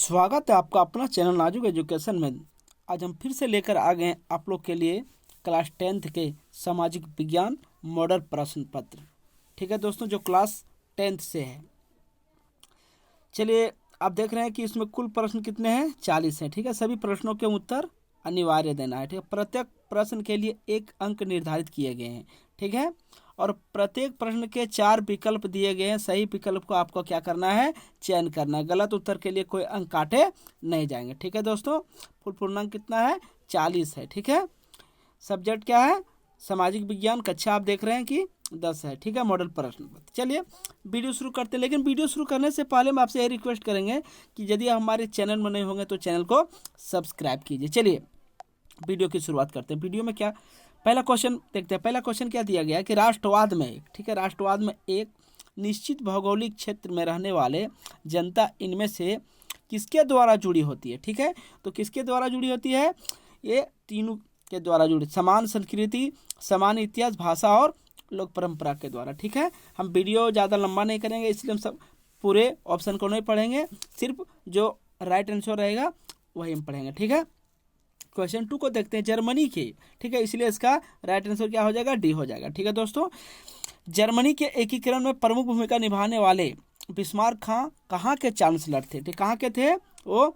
स्वागत है आपका अपना चैनल नाजुक एजुकेशन में। आज हम फिर से लेकर आ गए हैं आप लोग के लिए क्लास 10th के सामाजिक विज्ञान मॉडल प्रश्न पत्र। ठीक है दोस्तों, जो क्लास 10th से है। चलिए, आप देख रहे हैं कि इसमें कुल प्रश्न कितने हैं, 40 हैं। ठीक है, सभी प्रश्नों के उत्तर अनिवार्य देना है। ठीक है, प्रत्येक प्रश्न के लिए 1 अंक निर्धारित किए गए हैं। ठीक है, और प्रत्येक प्रश्न के 4 विकल्प दिए गए हैं। सही विकल्प को आपको क्या करना है, चयन करना है। गलत उत्तर के लिए कोई अंक काटे नहीं जाएंगे। ठीक है दोस्तों, पूर्णांक कितना है, 40 है। ठीक है, सब्जेक्ट क्या है, सामाजिक विज्ञान, कक्षा आप देख रहे हैं कि 10 है। ठीक है, मॉडल प्रश्न। चलिए वीडियो शुरू करते हैं, लेकिन वीडियो शुरू करने से पहले हम आपसे यह रिक्वेस्ट करेंगे कि यदि आप हमारे चैनल में नहीं होंगे तो चैनल को सब्सक्राइब कीजिए। चलिए वीडियो की शुरुआत करते हैं। वीडियो में क्या, पहला क्वेश्चन देखते हैं। पहला क्वेश्चन क्या दिया गया है कि राष्ट्रवाद में, ठीक है, राष्ट्रवाद में एक निश्चित भौगोलिक क्षेत्र में रहने वाले जनता इनमें से किसके द्वारा जुड़ी होती है। ठीक है, तो किसके द्वारा जुड़ी होती है, ये तीनों के द्वारा जुड़ी, समान संस्कृति, समान इतिहास, भाषा और लोक परंपरा के द्वारा। ठीक है, हम वीडियो ज़्यादा लंबा नहीं करेंगे, इसलिए हम सब पूरे ऑप्शन को नहीं पढ़ेंगे, सिर्फ जो राइट आंसर रहेगा वही हम पढ़ेंगे। ठीक है, क्वेश्चन 2 को देखते हैं, जर्मनी के, ठीक है, इसलिए इसका राइट आंसर क्या हो जाएगा, डी हो जाएगा। ठीक है दोस्तों, जर्मनी के एकीकरण में प्रमुख भूमिका निभाने वाले बिस्मार्क खां कहाँ के चांसलर थे। ठीक, कहाँ के थे, वो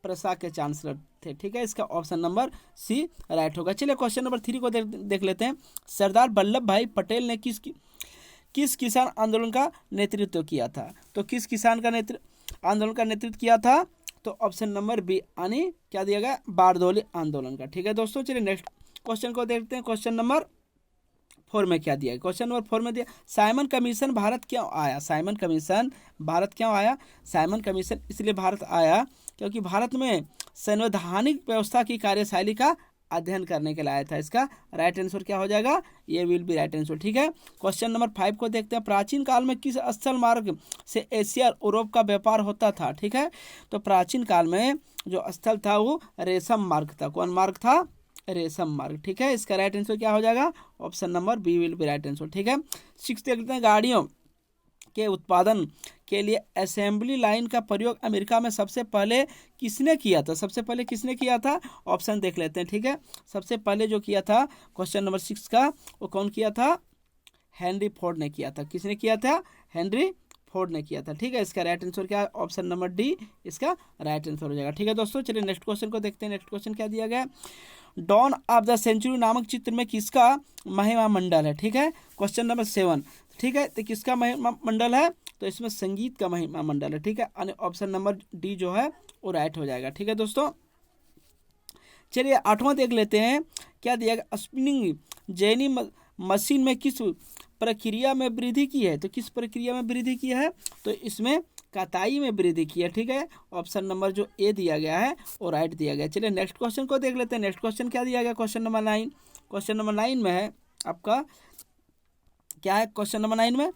प्रसा के चांसलर थे। ठीक है, इसका ऑप्शन नंबर सी राइट होगा। चलिए क्वेश्चन नंबर 3 को देख लेते हैं। सरदार वल्लभ भाई पटेल ने किस किसान आंदोलन का नेतृत्व किया था। तो किस किसान का आंदोलन का नेतृत्व किया था, तो ऑप्शन नंबर बी यानी क्या दिया गया, बारदौली आंदोलन का। ठीक है दोस्तों, चलिए नेक्स्ट क्वेश्चन को देखते हैं। क्वेश्चन नंबर 4 में क्या दिया है, क्वेश्चन नंबर 4 में दिया, साइमन कमीशन भारत क्यों आया। साइमन कमीशन भारत क्यों आया, साइमन कमीशन इसलिए भारत आया क्योंकि भारत में संवैधानिक व्यवस्था की कार्यशैली का अध्ययन करने के लिए आया था। इसका राइट आंसर क्या हो जाएगा, ये विल बी राइट आंसर। ठीक है, क्वेश्चन नंबर 5 को देखते हैं। प्राचीन काल में किस स्थल मार्ग से एशिया और यूरोप का व्यापार होता था। ठीक है, तो प्राचीन काल में जो स्थल था वो रेशम मार्ग था। कौन मार्ग था, रेशम मार्ग। ठीक है, इसका राइट आंसर क्या हो जाएगा, option number B will be right answer. ठीक है, 6 देखते हैं, गाड़ियों के उत्पादन के लिए असेंबली लाइन का प्रयोग अमेरिका में सबसे पहले किसने किया था। सबसे पहले किसने किया था, ऑप्शन देख लेते हैं। ठीक है, सबसे पहले जो किया था क्वेश्चन नंबर 6 का, वो कौन किया था, हेनरी फोर्ड ने किया था। किसने किया था, हेनरी फोर्ड ने किया था। ठीक है, इसका राइट आंसर क्या है, ऑप्शन नंबर डी इसका राइट आंसर हो जाएगा। ठीक है दोस्तों, चलिए नेक्स्ट क्वेश्चन को देखते हैं। नेक्स्ट क्वेश्चन क्या दिया गया, डॉन ऑफ द सेंचुरी नामक चित्र में किसका महिमा मंडल है। ठीक है, क्वेश्चन नंबर 7। ठीक है, तो किसका महिमा मंडल है, तो इसमें संगीत का महिमा मंडल है। ठीक है, ऑप्शन नंबर डी जो है वो राइट हो जाएगा। ठीक है दोस्तों, चलिए 8वां देख लेते हैं। क्या दिया गया, स्पिनिंग जेनी मशीन में किस प्रक्रिया में वृद्धि की है। तो किस प्रक्रिया में वृद्धि की है, तो इसमें कताई में वृद्धि की है। ठीक है, ऑप्शन नंबर जो ए दिया गया है वो राइट दिया गया। चलिए नेक्स्ट क्वेश्चन को देख लेते हैं। नेक्स्ट क्वेश्चन क्या दिया गया, क्वेश्चन नंबर 9। क्वेश्चन नंबर 9 में है आपका क्या है, क्वेश्चन नंबर 9 में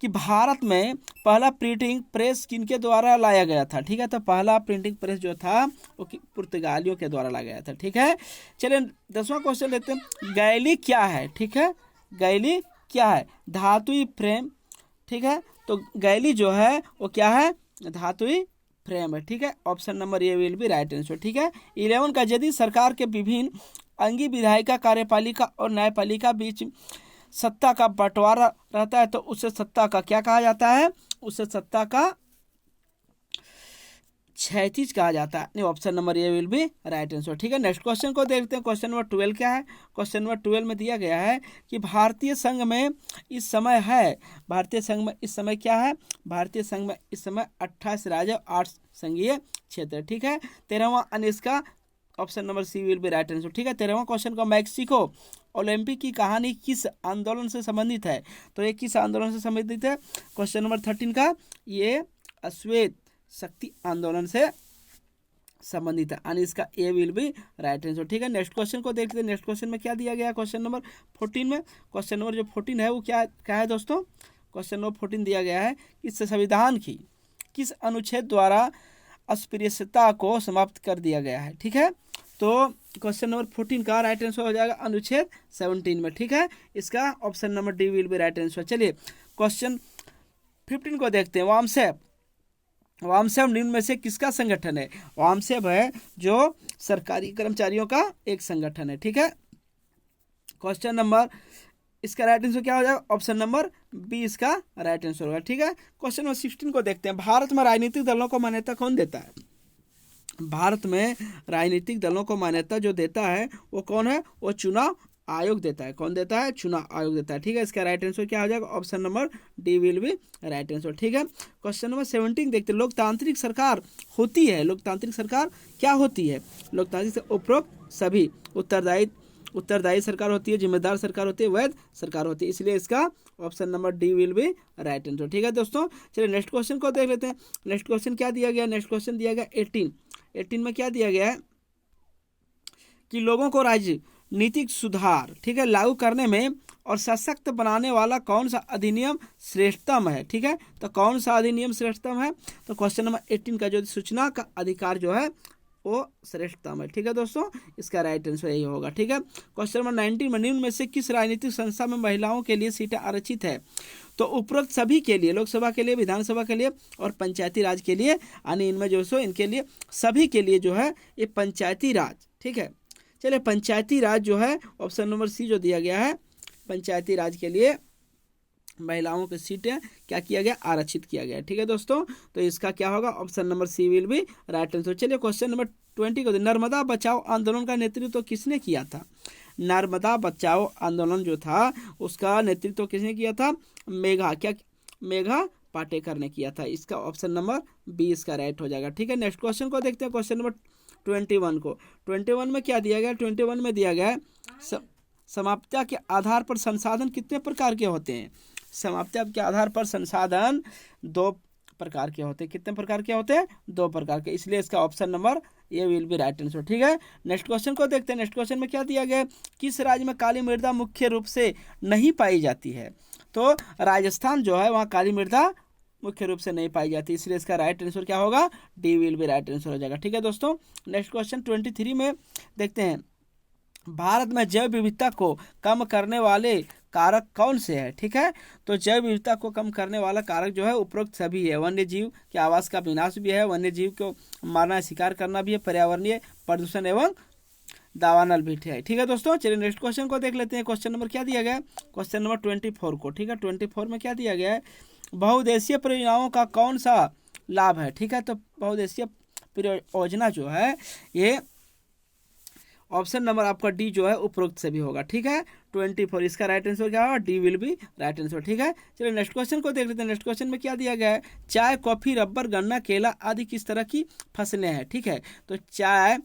कि भारत में पहला प्रिंटिंग प्रेस किनके द्वारा लाया गया था। ठीक है, तो पहला प्रिंटिंग प्रेस जो था वो पुर्तगालियों के द्वारा लाया गया था। ठीक है, चलिए 10वां क्वेश्चन लेते हैं। गैली क्या है। ठीक है, गैली क्या है, धातुई फ्रेम। ठीक है, तो गैली जो है वो क्या है, धातुई फ्रेम है। ठीक है, option number A will be right answer. ठीक है, 11 का, यदि सरकार के विभिन्न अंगी विधायिका, कार्यपालिका और न्यायपालिका बीच सत्ता का बंटवारा रहता है तो उसे सत्ता का क्या कहा जाता है, उसे सत्ता का क्षैतिज कहा जाता है। नहीं, option number A will be right answer. ठीक है, नेक्स्ट क्वेश्चन को देखते हैं। क्वेश्चन नंबर 12 क्या है, क्वेश्चन नंबर 12 में दिया गया है कि भारतीय संघ में इस समय है, भारतीय संघ में इस समय क्या है, भारतीय संघ में इस समय 28 राज्य 8 संघीय क्षेत्र। ठीक है, 13वां अनिष्का, option number C will be right answer. ठीक है, 13वां क्वेश्चन का, मैक्सिको ओलंपिक की कहानी किस आंदोलन से संबंधित है। तो ये किस आंदोलन से संबंधित है, क्वेश्चन नंबर 13 का, ये अश्वेत शक्ति आंदोलन से संबंधित है, यानी इसका ए विल बी राइट आंसर। ठीक है, नेक्स्ट क्वेश्चन को देखते हैं। नेक्स्ट क्वेश्चन में क्या दिया गया, क्वेश्चन नंबर 14 में, क्वेश्चन नंबर जो 14 है वो क्या है दोस्तों, क्वेश्चन नंबर 14 दिया गया है कि संविधान की किस अनुच्छेद द्वारा अस्पृश्यता को समाप्त कर दिया गया है। ठीक है, तो क्वेश्चन नंबर 14 का राइट आंसर हो जाएगा अनुच्छेद 17 में। ठीक है, इसका option number D will be right answer. चलिए क्वेश्चन 15 को देखते हैं। वामसेप वामसेव निम्न में से किसका संगठन है? वामसेव है जो सरकारी कर्मचारियों का एक संगठन है। ठीक है, क्वेश्चन नंबर, इसका राइट आंसर क्या हो जाएगा? ऑप्शन नंबर बी इसका राइट आंसर होगा। ठीक है, क्वेश्चन नंबर 16 को देखते हैं। भारत में राजनीतिक दलों को मान्यता कौन देता है? भारत में राजनीतिक दलों को मान्यता जो देता है वो कौन है? वो चुनाव आयोग देता है। कौन देता है? चुनाव आयोग देता है। ठीक है, इसका राइट आंसर क्या हो जाएगा? Option number D will be right answer. ठीक है, क्वेश्चन नंबर 17 देखते हैं। लोकतांत्रिक सरकार होती है, लोकतांत्रिक सरकार क्या होती है? लोकतांत्रिक से उपरोक्त सभी उत्तरदायी सरकार होती है, जिम्मेदार सरकार होती है, वैध सरकार होती है, इसलिए इसका option number D will be right answer. ठीक है दोस्तों, चलिए नेक्स्ट क्वेश्चन को देख लेते हैं। नेक्स्ट क्वेश्चन क्या दिया गया? नेक्स्ट क्वेश्चन दिया गया 18 में क्या दिया गया है कि लोगों को राजनीतिक सुधार, ठीक है, लागू करने में और सशक्त बनाने वाला कौन सा अधिनियम श्रेष्ठतम है? ठीक है, तो कौन सा अधिनियम श्रेष्ठतम है? तो क्वेश्चन नंबर 18 का जो सूचना का अधिकार जो है वो श्रेष्ठतम है। ठीक है दोस्तों, इसका राइट आंसर यही होगा। ठीक है, क्वेश्चन नंबर 19 में निम्न में से किस राजनीतिक संस्था में महिलाओं के लिए सीटें आरक्षित है? तो उपरोक्त सभी के लिए, लोकसभा के लिए, विधानसभा के लिए और पंचायती राज के लिए, यानी इनमें जो सो इनके लिए सभी के लिए जो है ये पंचायती राज। ठीक है, चलिए पंचायती राज जो है ऑप्शन नंबर सी जो दिया गया है, पंचायती राज के लिए महिलाओं की सीटें क्या किया गया? आरक्षित किया गया। ठीक है दोस्तों, तो इसका क्या होगा? Option number C will be right answer. चलिए क्वेश्चन नंबर 20 को, नर्मदा बचाओ आंदोलन का नेतृत्व किसने किया था? नर्मदा बचाओ आंदोलन जो था उसका नेतृत्व किसने किया था? मेघा पाटेकर ने किया था। इसका ऑप्शन नंबर बी इसका राइट हो जाएगा। ठीक है, नेक्स्ट क्वेश्चन को देखते हैं। क्वेश्चन नंबर 21 को, 21 में क्या दिया गया? 21 में दिया गया है समाप्यता के आधार पर संसाधन कितने प्रकार के होते हैं? समाप्यता के आधार पर संसाधन 2 प्रकार के होते हैं। कितने प्रकार के होते हैं? 2 प्रकार के, इसलिए इसका option number A will be right answer. ठीक है, नेक्स्ट क्वेश्चन को देखते हैं। नेक्स्ट क्वेश्चन में क्या दिया गया है? किस राज्य में काली मृदा मुख्य रूप से नहीं पाई जाती है? तो राजस्थान जो है वहाँ काली मृदा मुख्य रूप से नहीं पाई जाती, इसलिए इसका राइट आंसर क्या होगा? D will be right answer हो जाएगा। ठीक है दोस्तों, नेक्स्ट क्वेश्चन 23 में देखते हैं। भारत में जैव विविधता को कम करने वाले कारक कौन से है? ठीक है, तो जैव विविधता को कम करने वाला कारक जो है उपरोक्त सभी है। वन्य जीव के आवास का विनाश भी है, वन्य जीव को मारना शिकार करना भी है, पर्यावरणीय प्रदूषण एवं दावानल भी है। ठीक है दोस्तों, चलिए नेक्स्ट क्वेश्चन को देख लेते हैं। क्वेश्चन नंबर क्या दिया गया है? क्वेश्चन नंबर 24 को। ठीक है, 24 में क्या दिया गया है? बहुउद्देशीय परियोजनाओं का कौन सा लाभ है? ठीक है, तो बहुउद्देशीय परियोजना जो है ये ऑप्शन नंबर आपका डी जो है उपरोक्त से भी होगा। ठीक है, 24 इसका राइट आंसर क्या होगा? D will be right answer. ठीक है, चलिए नेक्स्ट क्वेश्चन को देख लेते हैं। नेक्स्ट क्वेश्चन में क्या दिया गया है? चाय, कॉफी, रबर, गन्ना, केला आदि किस तरह की फसलें हैं? ठीक है, तो चाय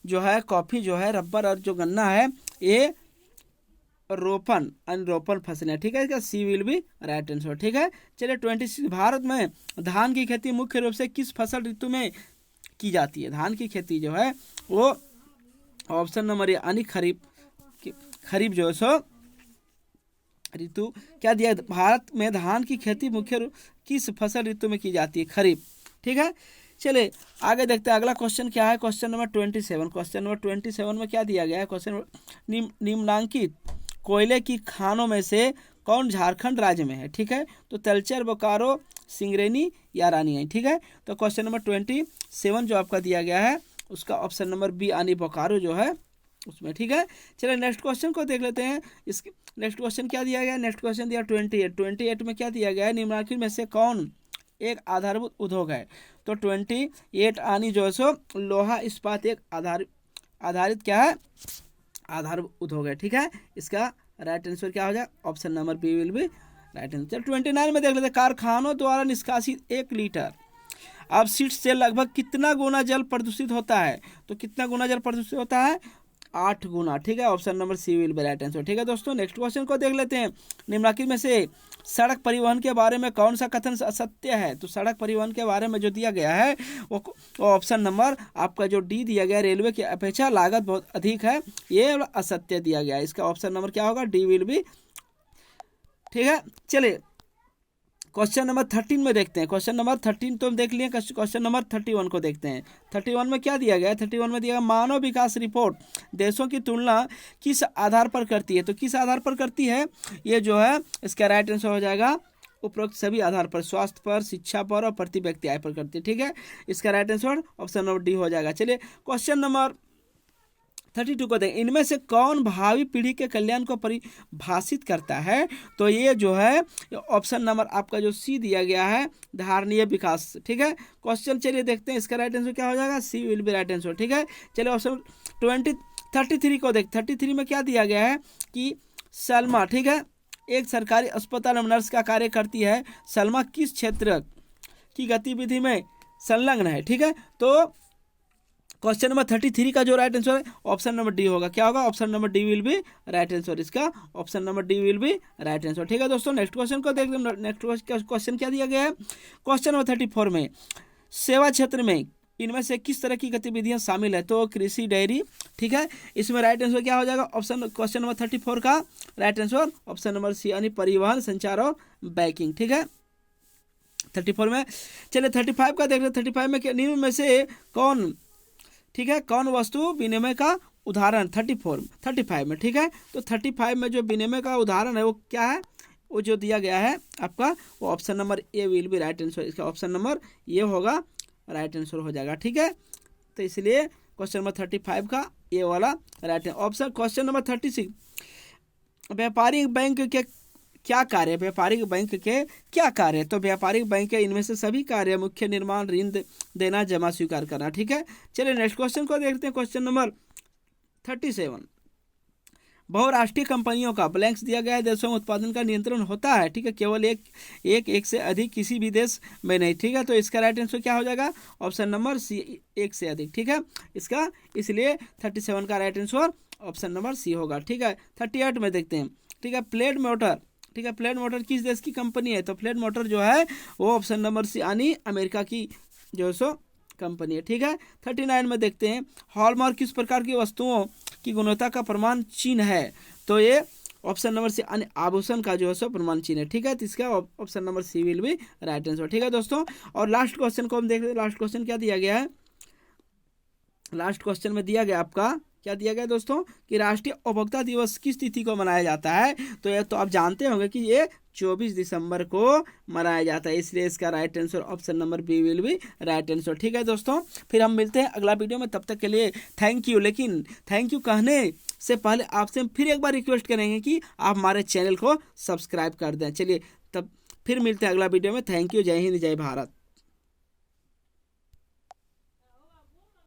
जो है, कॉफी जो है, रबर और जो गन्ना है ये अनरोपण फसलें। ठीक है, इसका सी विल बी राइट आंसर। ठीक है, चलिए 26 भारत में धान की खेती मुख्य रूप से किस फसल ऋतु में की जाती है? धान की खेती जो है वो ऑप्शन नंबर यानी खरीफ जो है सो ऋतु क्या दिया? भारत में धान की खेती मुख्य रूप किस फसल ऋतु में की जाती है? खरीफ। ठीक है, चलिए आगे देखते हैं अगला क्वेश्चन क्या है। Question number 27। क्वेश्चन नंबर 27 में क्या दिया गया है? क्वेश्चन निम्नलिखित कोयले की खानों में से कौन झारखंड राज्य में है? ठीक है, तो तलचर, बोकारो, सिंगरेनी या रानी है। ठीक है, तो क्वेश्चन नंबर 27 जो आपका दिया गया है उसका ऑप्शन नंबर बी यानी बोकारो जो है उसमें। ठीक है, चलिए नेक्स्ट क्वेश्चन को देख लेते हैं। इसके नेक्स्ट क्वेश्चन क्या दिया गया है? नेक्स्ट क्वेश्चन दिया 28 में क्या दिया गया है? निम्नलिखित में से कौन एक आधारभूत उद्योग है? तो 28 यानी जो है सो लोहा इस्पात एक आधारित क्या है? आधारभूत उद्योग है। ठीक है, इसका राइट आंसर क्या हो जाए? Option number B will be right answer. 29 में देख लेते हैं। कारखानों द्वारा निष्कासित 1 लीटर अपशिष्ट से लगभग कितना गुना जल प्रदूषित होता है? तो कितना गुना जल प्रदूषित होता है? 8 गुना। ठीक है, option number C will be right answer. ठीक है दोस्तों, नेक्स्ट क्वेश्चन को देख लेते हैं। निम्नलिखित में से सड़क परिवहन के बारे में कौन सा कथन असत्य है? तो सड़क परिवहन के बारे में जो दिया गया है वो ऑप्शन नंबर आपका जो डी दिया गया, रेलवे की अपेक्षा लागत बहुत अधिक है, ये असत्य दिया गया है। इसका ऑप्शन नंबर क्या होगा? D will B. ठीक है, चलिए क्वेश्चन नंबर 13 में देखते हैं। क्वेश्चन नंबर 13 तो हम देख लिए। क्वेश्चन नंबर 31 को देखते हैं। 31 में क्या दिया गया है? 31 में दिया गया मानव विकास रिपोर्ट देशों की तुलना किस आधार पर करती है? तो किस आधार पर करती है? ये जो है इसका राइट आंसर हो जाएगा उपरोक्त सभी आधार पर, स्वास्थ्य पर, शिक्षा पर और प्रति व्यक्ति आय पर करती है। ठीक है, इसका right answer option number D हो जाएगा। चलिए क्वेश्चन नंबर 32 को देखें, इनमें से कौन भावी पीढ़ी के कल्याण को परिभाषित करता है? तो ये जो है ऑप्शन नंबर आपका जो सी दिया गया है, धारणीय विकास। ठीक है, क्वेश्चन चलिए देखते हैं, इसका राइट आंसर क्या हो जाएगा? सी विल बी राइट आंसर। ठीक है, चलिए ऑप्शन 33 को देख, 33 में क्या दिया गया है कि सलमा, ठीक है, एक सरकारी अस्पताल में नर्स का कार्य करती है। सलमा किस क्षेत्र की गतिविधि में संलग्न है? ठीक है, तो क्वेश्चन नंबर 33 का जो राइट आंसर है ऑप्शन नंबर डी होगा। क्या होगा? Option number D will be right answer. इसका option number D will be right answer. ठीक है दोस्तों, नेक्स्ट क्वेश्चन को देखते हैं। नेक्स्ट क्वेश्चन क्या दिया गया है? क्वेश्चन नंबर 34 में सेवा क्षेत्र में इनमें से किस तरह की गतिविधियां शामिल है? तो कृषि, डेयरी। ठीक है, इसमें राइट आंसर क्या हो जाएगा? ऑप्शन क्वेश्चन नंबर 34 का right answer option number C, यानी परिवहन, संचार और बैंकिंग। ठीक है, 34 में। चलिए 35 का देख रहे हैं। 35 में निम्न में से कौन, ठीक है, कौन वस्तु विनिमय का उदाहरण? 35 में। ठीक है, तो 35 में जो विनिमय का उदाहरण है वो क्या है? वो जो दिया गया है आपका, वो option number A will be right answer. इसका ऑप्शन नंबर ये होगा, राइट आंसर हो जाएगा। ठीक है, तो इसलिए क्वेश्चन नंबर 35 का ये वाला राइट ऑप्शन। क्वेश्चन नंबर 36, व्यापारिक बैंक के क्या कार्य? व्यापारिक बैंक के क्या कार्य? तो व्यापारिक बैंक के इनमें से सभी कार्य, मुख्य निर्माण, ऋण देना, जमा स्वीकार करना। ठीक है, चलिए नेक्स्ट क्वेश्चन को देखते हैं। क्वेश्चन नंबर 37, बहुराष्ट्रीय कंपनियों का ब्लैंक्स दिया गया है, देशों में उत्पादन का नियंत्रण होता है। ठीक है, केवल एक से अधिक किसी भी देश में नहीं। ठीक है, तो इसका राइट आंसर क्या हो जाएगा? ऑप्शन नंबर सी, एक से अधिक। ठीक है, इसका इसलिए 37 का right answer option number C होगा। ठीक है, 38 में देखते हैं। ठीक है, प्लेट मोटर। ठीक है, प्लेट मोटर किस देश की कंपनी है? तो प्लेट मोटर जो है वो ऑप्शन नंबर सी, यानी अमेरिका की जो सो कंपनी है। ठीक है, 39 में देखते हैं, हॉलमार्क किस प्रकार की वस्तुओं की गुणवत्ता का प्रमाण चिन्ह है? तो ये ऑप्शन नंबर सी, यानी आभूषण का जो है सो प्रमाण चिन्ह है। ठीक है, तो इसका option number C will be right answer. ठीक है दोस्तों, और लास्ट क्वेश्चन को हम देख रहे हैं। लास्ट क्वेश्चन क्या दिया गया है? लास्ट क्वेश्चन में दिया गया आपका, क्या दिया गया दोस्तों, कि राष्ट्रीय उपभोक्ता दिवस किस तिथि को मनाया जाता है? तो ये तो आप जानते होंगे कि ये 24 दिसंबर को मनाया जाता है, इसलिए इसका right answer option number B will be right answer. ठीक है दोस्तों, फिर हम मिलते हैं अगला वीडियो में, तब तक के लिए थैंक यू। लेकिन थैंक यू कहने से पहले आपसे हम फिर एक बार रिक्वेस्ट करेंगे कि आप हमारे चैनल को सब्सक्राइब कर दें। चलिए तब फिर मिलते हैं अगला वीडियो में। थैंक यू, जय हिंद, जय भारत।